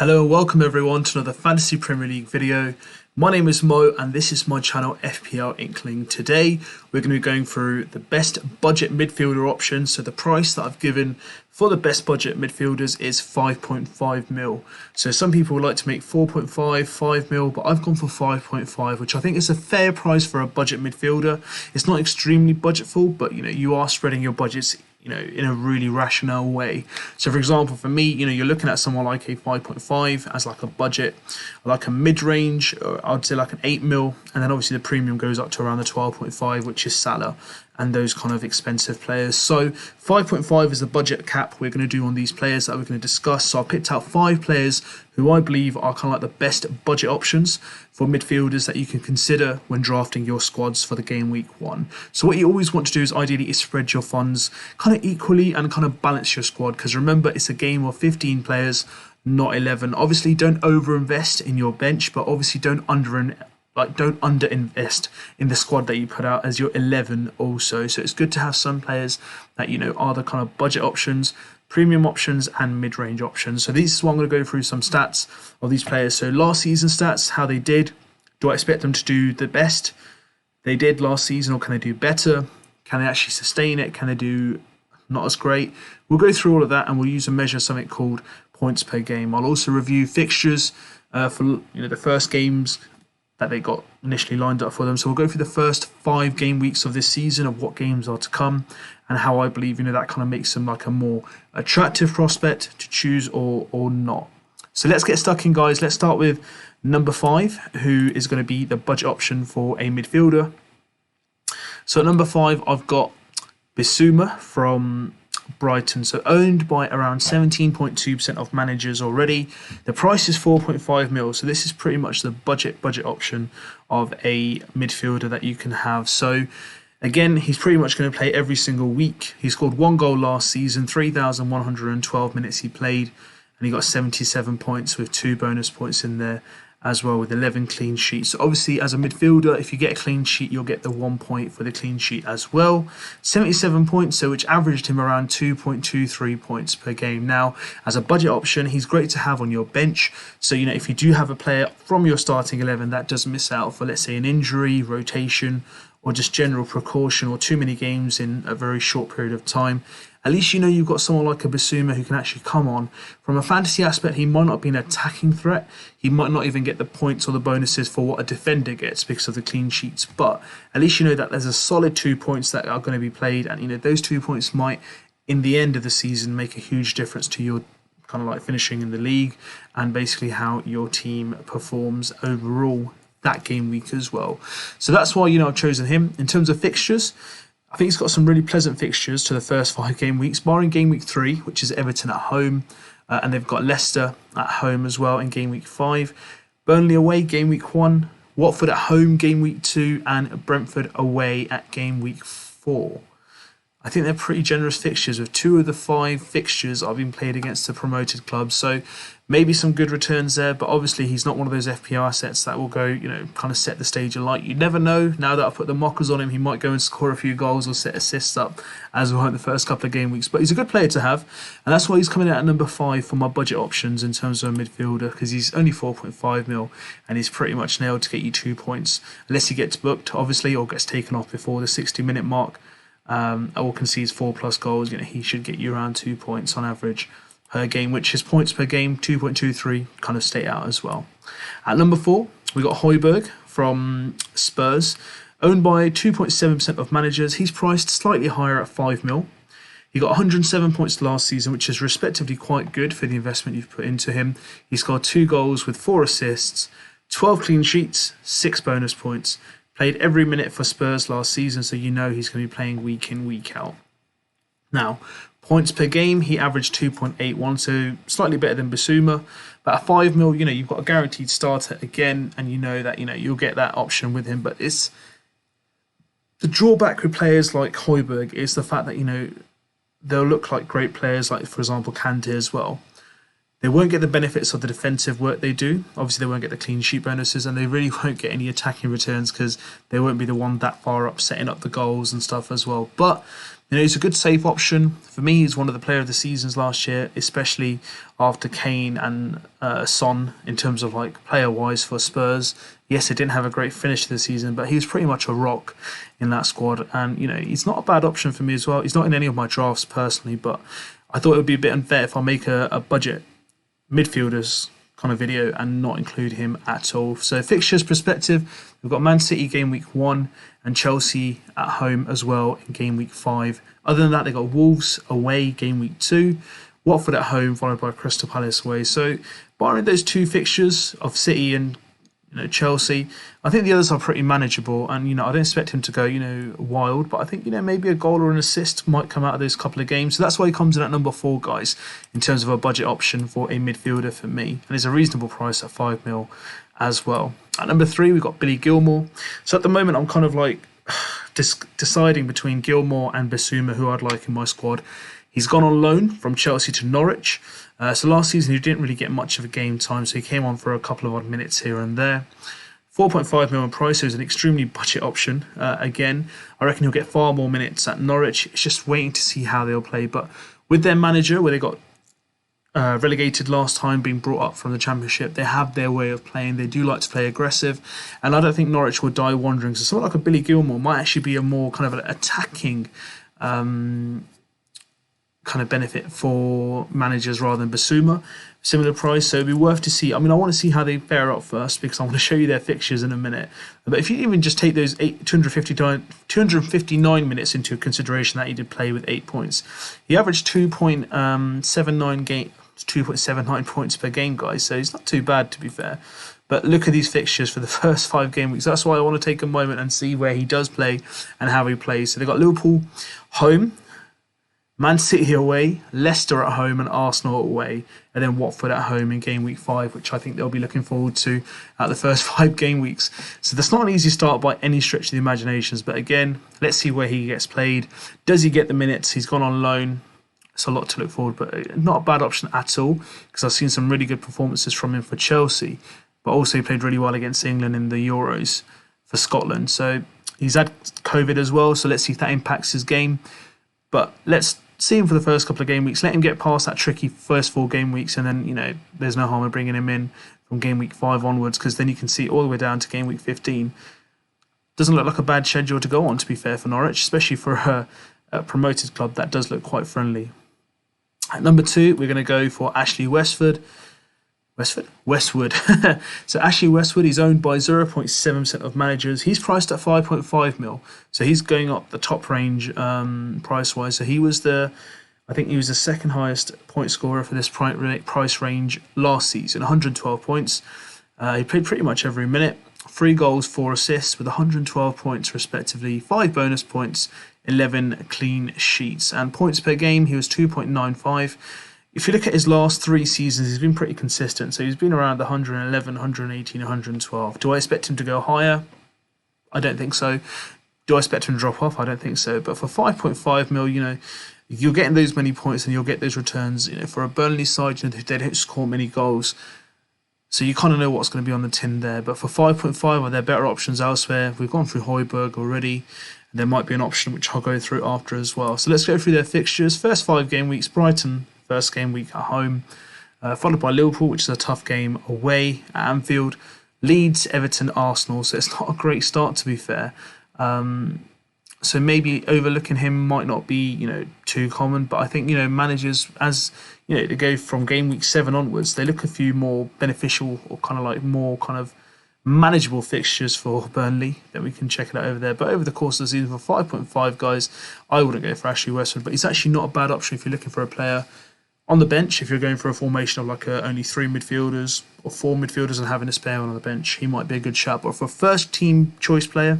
Hello and welcome everyone to another Fantasy Premier League video. My name is Mo and this is my channel FPL Inkling. Today we're going to be going through the best budget midfielder options. So the price that I've given for the best budget midfielders is 5.5 mil. So some people would like to make 4.5, 5 mil, but I've gone for 5.5, which I think is a fair price for a budget midfielder. It's not extremely budgetful, but you are spreading your budgets in a really rational way. So for example, for me, you're looking at someone like a 5.5 as like a budget, like a mid-range, or I'd say like an 8 mil, and then obviously the premium goes up to around the 12.5, which is Salah and those kind of expensive players. So 5.5 is the budget cap we're going to do on these players that we're going to discuss. So I picked out 5 players who I believe are kind of like the best budget options for midfielders that you can consider when drafting your squads for the game week 1. So what you always want to do is ideally spread your funds kind of equally and kind of balance your squad, because remember, it's a game of 15 players, not 11. Obviously don't overinvest in your bench, but obviously don't underinvest in the squad that you put out as your 11 also. So it's good to have some players that are the kind of budget options, premium options and mid-range options. So this is what I'm going to go through some stats of these players. So last season stats, how they did. Do I expect them to do the best they did last season, or can they do better? Can they actually sustain it? Can they do not as great? We'll go through all of that and we'll use a measure, something called points per game. I'll also review fixtures for the first games that they got initially lined up for them. So we'll go through the first 5 game weeks of this season of what games are to come and how I believe that kind of makes them like a more attractive prospect to choose or not. So let's get stuck in, guys. Let's start with number 5, who is going to be the budget option for a midfielder. So at number 5, I've got Basuma from Brighton, so owned by around 17.2% of managers already. The price is 4.5 mil, so this is pretty much the budget option of a midfielder that you can have. So again, he's pretty much going to play every single week. He scored 1 goal last season, 3,112 minutes he played, and he got 77 points with 2 bonus points in there as well, with 11 clean sheets. So obviously as a midfielder, if you get a clean sheet, you'll get the 1 point for the clean sheet as well. 77 points, so which averaged him around 2.23 points per game. Now, as a budget option, he's great to have on your bench. So, if you do have a player from your starting 11 that does miss out for, let's say, an injury, rotation, or just general precaution, or too many games in a very short period of time, at least you've got someone like a Basuma who can actually come on. From a fantasy aspect, he might not be an attacking threat. He might not even get the points or the bonuses for what a defender gets because of the clean sheets. But at least that there's a solid 2 points that are going to be played. And, those 2 points might, in the end of the season, make a huge difference to your kind of like finishing in the league and basically how your team performs overall that game week as well. So that's why, I've chosen him. In terms of fixtures, I think he's got some really pleasant fixtures to the first 5 game weeks, barring game week 3, which is Everton at home, and they've got Leicester at home as well in game week 5, Burnley away game week 1, Watford at home game week 2, and Brentford away at game week 4. I think they're pretty generous fixtures, with 2 of the 5 fixtures are being played against the promoted clubs. So maybe some good returns there, but obviously he's not one of those FPL assets that will go, kind of set the stage alight. You never know. Now that I've put the mockers on him, he might go and score a few goals or set assists up as well in the first couple of game weeks. But he's a good player to have, and that's why he's coming out at number 5 for my budget options in terms of a midfielder, because he's only 4.5 mil and he's pretty much nailed to get you 2 points, unless he gets booked, obviously, or gets taken off before the 60-minute mark. Or concedes 4+ goals. He should get you around 2 points on average per game, which is points per game 2.23 kind of stay out as well. At number 4, we got Hoiberg from Spurs, owned by 2.7% of managers. He's priced slightly higher at 5 mil. He got 107 points last season, which is respectively quite good for the investment you've put into him. He scored 2 goals with 4 assists, 12 clean sheets, 6 bonus points. Played every minute for Spurs last season, so he's going to be playing week in, week out. Now, points per game, he averaged 2.81, so slightly better than Basuma. But at 5 mil, you've got a guaranteed starter again, and that you'll get that option with him. But it's the drawback with players like Hoiberg is the fact that they'll look like great players, like for example Kante as well. They won't get the benefits of the defensive work they do. Obviously, they won't get the clean sheet bonuses, and they really won't get any attacking returns because they won't be the one that far up setting up the goals and stuff as well. But he's a good safe option. For me, he's one of the player of the seasons last year, especially after Kane and Son in terms of like player-wise for Spurs. Yes, they didn't have a great finish to the season, but he was pretty much a rock in that squad. And, he's not a bad option for me as well. He's not in any of my drafts personally, but I thought it would be a bit unfair if I make a budget midfielders kind of video and not include him at all. So fixtures perspective, we've got Man City game week 1 and Chelsea at home as well in game week 5. Other than that, they've got Wolves away game week 2, Watford at home followed by Crystal Palace away. So barring those two fixtures of City and Chelsea, I think the others are pretty manageable, and I don't expect him to go wild, but I think maybe a goal or an assist might come out of those couple of games. So that's why he comes in at number 4, guys, in terms of a budget option for a midfielder for me, and it's a reasonable price at 5 mil as well. At number 3, we've got Billy Gilmore. So at the moment, I'm kind of like deciding between Gilmore and Basuma, who I'd like in my squad. He's gone on loan from Chelsea to Norwich. So last season he didn't really get much of a game time, so he came on for a couple of odd minutes here and there. 4.5 million price, so it's an extremely budget option. Again, I reckon he'll get far more minutes at Norwich. It's just waiting to see how they'll play. But with their manager, where they got relegated last time, being brought up from the Championship, they have their way of playing. They do like to play aggressive, and I don't think Norwich will die wandering. So someone like a Billy Gilmore might actually be a more kind of an attacking kind of benefit for managers rather than Basuma. Similar price, so it'd be worth to see. I mean, I want to see how they fare up first because I want to show you their fixtures in a minute. But if you even just take those 259 minutes into consideration that he did play with 8 points, he averaged 2.79 points per game, guys. So he's not too bad, to be fair. But look at these fixtures for the first 5 game weeks. That's why I want to take a moment and see where he does play and how he plays. So they've got Liverpool home, Man City away, Leicester at home and Arsenal away, and then Watford at home in game week 5, which I think they'll be looking forward to at the first 5 game weeks. So that's not an easy start by any stretch of the imaginations, but again, let's see where he gets played. Does he get the minutes? He's gone on loan. It's a lot to look forward, but not a bad option at all because I've seen some really good performances from him for Chelsea, but also he played really well against England in the Euros for Scotland. So he's had COVID as well, so let's see if that impacts his game. But let's see him for the first couple of game weeks. Let him get past that tricky first 4 game weeks, and then there's no harm in bringing him in from game week 5 onwards, because then you can see all the way down to game week 15. Doesn't look like a bad schedule to go on, to be fair, for Norwich, especially for a promoted club. That does look quite friendly. At number 2, we're going to go for Ashley Westwood. Westwood. So Ashley Westwood, he's owned by 0.7% of managers. He's priced at 5.5 mil. So he's going up the top range price-wise. So I think he was the second highest point scorer for this price range last season, 112 points. He played pretty much every minute. 3 goals, 4 assists with 112 points respectively, 5 bonus points, 11 clean sheets. And points per game, he was 2.95. If you look at his last 3 seasons, he's been pretty consistent. So he's been around the 111, 118, 112. Do I expect him to go higher? I don't think so. Do I expect him to drop off? I don't think so. But for 5.5 mil, you're getting those many points and you'll get those returns. For a Burnley side, they don't score many goals. So you kind of know what's going to be on the tin there. But for 5.5, are there better options elsewhere? We've gone through Hoiberg already. There might be an option which I'll go through after as well. So let's go through their fixtures. First 5 game weeks, Brighton, first game week at home, followed by Liverpool, which is a tough game away at Anfield, Leeds, Everton, Arsenal. So it's not a great start, to be fair. So maybe overlooking him might not be, too common. But I think, managers, as they go from game week 7 onwards, they look a few more beneficial or kind of like more kind of manageable fixtures for Burnley. Then we can check it out over there. But over the course of the season, for 5.5, guys, I wouldn't go for Ashley Westwood. But he's actually not a bad option if you're looking for a player on the bench. If you're going for a formation of like only 3 midfielders or 4 midfielders and having a spare one on the bench, he might be a good shout. But for a first team choice player,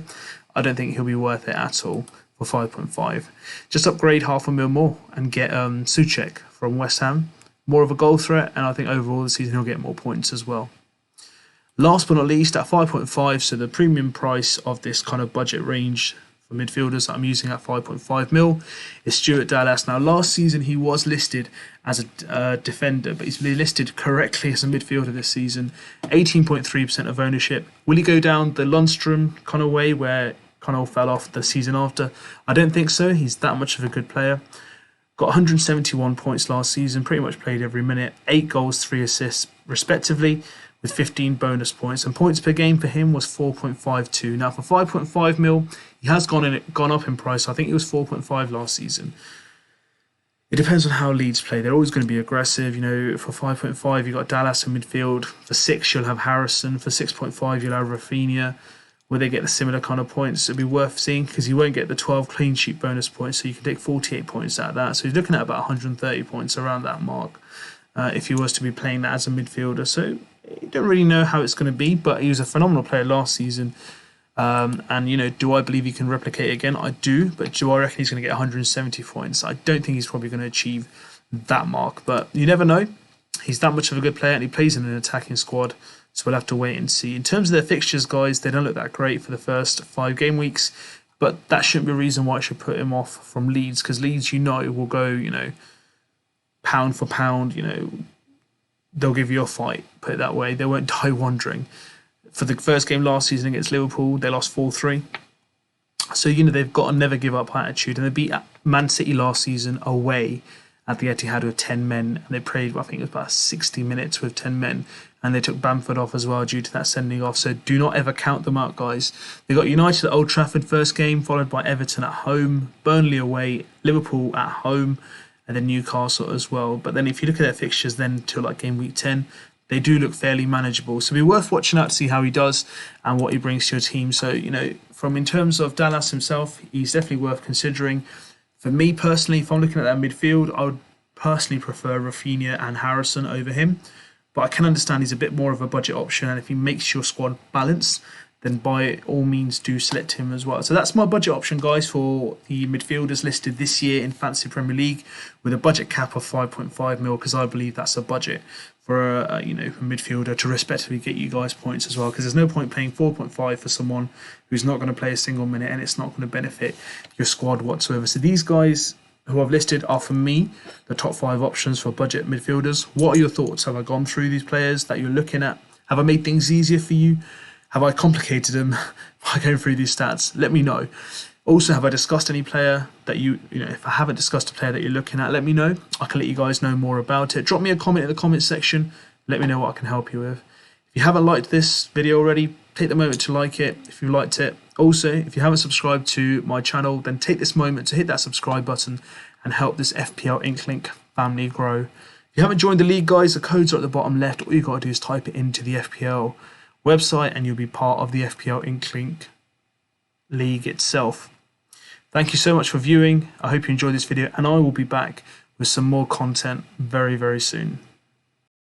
I don't think he'll be worth it at all for 5.5. Just upgrade half a mil more and get Souček from West Ham. More of a goal threat, and I think overall this season he'll get more points as well. Last but not least, at 5.5, so the premium price of this kind of budget range for midfielders that I'm using at 5.5 mil is Stuart Dallas. Now, last season he was listed as a defender, but he's been listed correctly as a midfielder this season. 18.3% of ownership. Will he go down the Lundstrom kind of way where kind of fell off the season after? I don't think so. He's that much of a good player. Got 171 points last season, pretty much played every minute. 8 goals, 3 assists respectively, with 15 bonus points. And points per game for him was 4.52. Now for 5.5 mil, he has gone up in price. I think it was 4.5 last season. It depends on how Leeds play. They're always going to be aggressive. You know, for 5.5, you've got Dallas in midfield. For 6, you'll have Harrison. For 6.5, you'll have Rafinha. Will they get the similar kind of points? It'll be worth seeing because you won't get the 12 clean sheet bonus points, so you can take 48 points out of that. So you're looking at about 130 points around that mark if he was to be playing that as a midfielder. So you don't really know how it's going to be, but he was a phenomenal player last season. And, you know, do I believe he can replicate again? I do, but do I reckon he's going to get 170 points? I don't think he's probably going to achieve that mark, but you never know. He's that much of a good player and he plays in an attacking squad. So we'll have to wait and see. In terms of their fixtures, guys, they don't look that great for the first 5 game weeks, but that shouldn't be a reason why I should put him off from Leeds, because Leeds, you know, will go, you know, pound for pound, you know, they'll give you a fight, put it that way. They won't die wandering. For the first game last season against Liverpool, they lost 4-3. So, you know, they've got a never give up attitude, and they beat Man City last season away at the Etihad with 10 men, and they played, I think it was about 60 minutes with 10 men, and they took Bamford off as well due to that sending off. So do not ever count them out, guys. They got United at Old Trafford first game, followed by Everton at home, Burnley away, Liverpool at home, and then Newcastle as well. But then if you look at their fixtures then till like game week 10, they do look fairly manageable. So it'll be worth watching out to see how he does and what he brings to your team. So, you know, in terms of Dallas himself, he's definitely worth considering. For me personally, if I'm looking at that midfield, I would personally prefer Rafinha and Harrison over him. But I can understand he's a bit more of a budget option, and if he makes your squad balanced, then by all means do select him as well. So that's my budget option, guys, for the midfielders listed this year in Fantasy Premier League with a budget cap of 5.5 mil, because I believe that's a budget for a midfielder to respectively get you guys points as well, because there's no point paying 4.5 for someone who's not going to play a single minute and it's not going to benefit your squad whatsoever. So these guys who I've listed are, for me, the top 5 options for budget midfielders. What are your thoughts? Have I gone through these players that you're looking at? Have I made things easier for you? Have I complicated them by going through these stats? Let me know. Also, have I discussed any player that you know, if I haven't discussed a player that you're looking at, let me know. I can let you guys know more about it. Drop me a comment in the comment section. Let me know what I can help you with. If you haven't liked this video already, take the moment to like it if you liked it. Also, if you haven't subscribed to my channel, then take this moment to hit that subscribe button and help this FPL Inklink family grow. If you haven't joined the league, guys, the codes are at the bottom left. All you got to do is type it into the FPL website and you'll be part of the FPL Inklink league itself. Thank you so much for viewing. I hope you enjoyed this video, and I will be back with some more content very, very soon.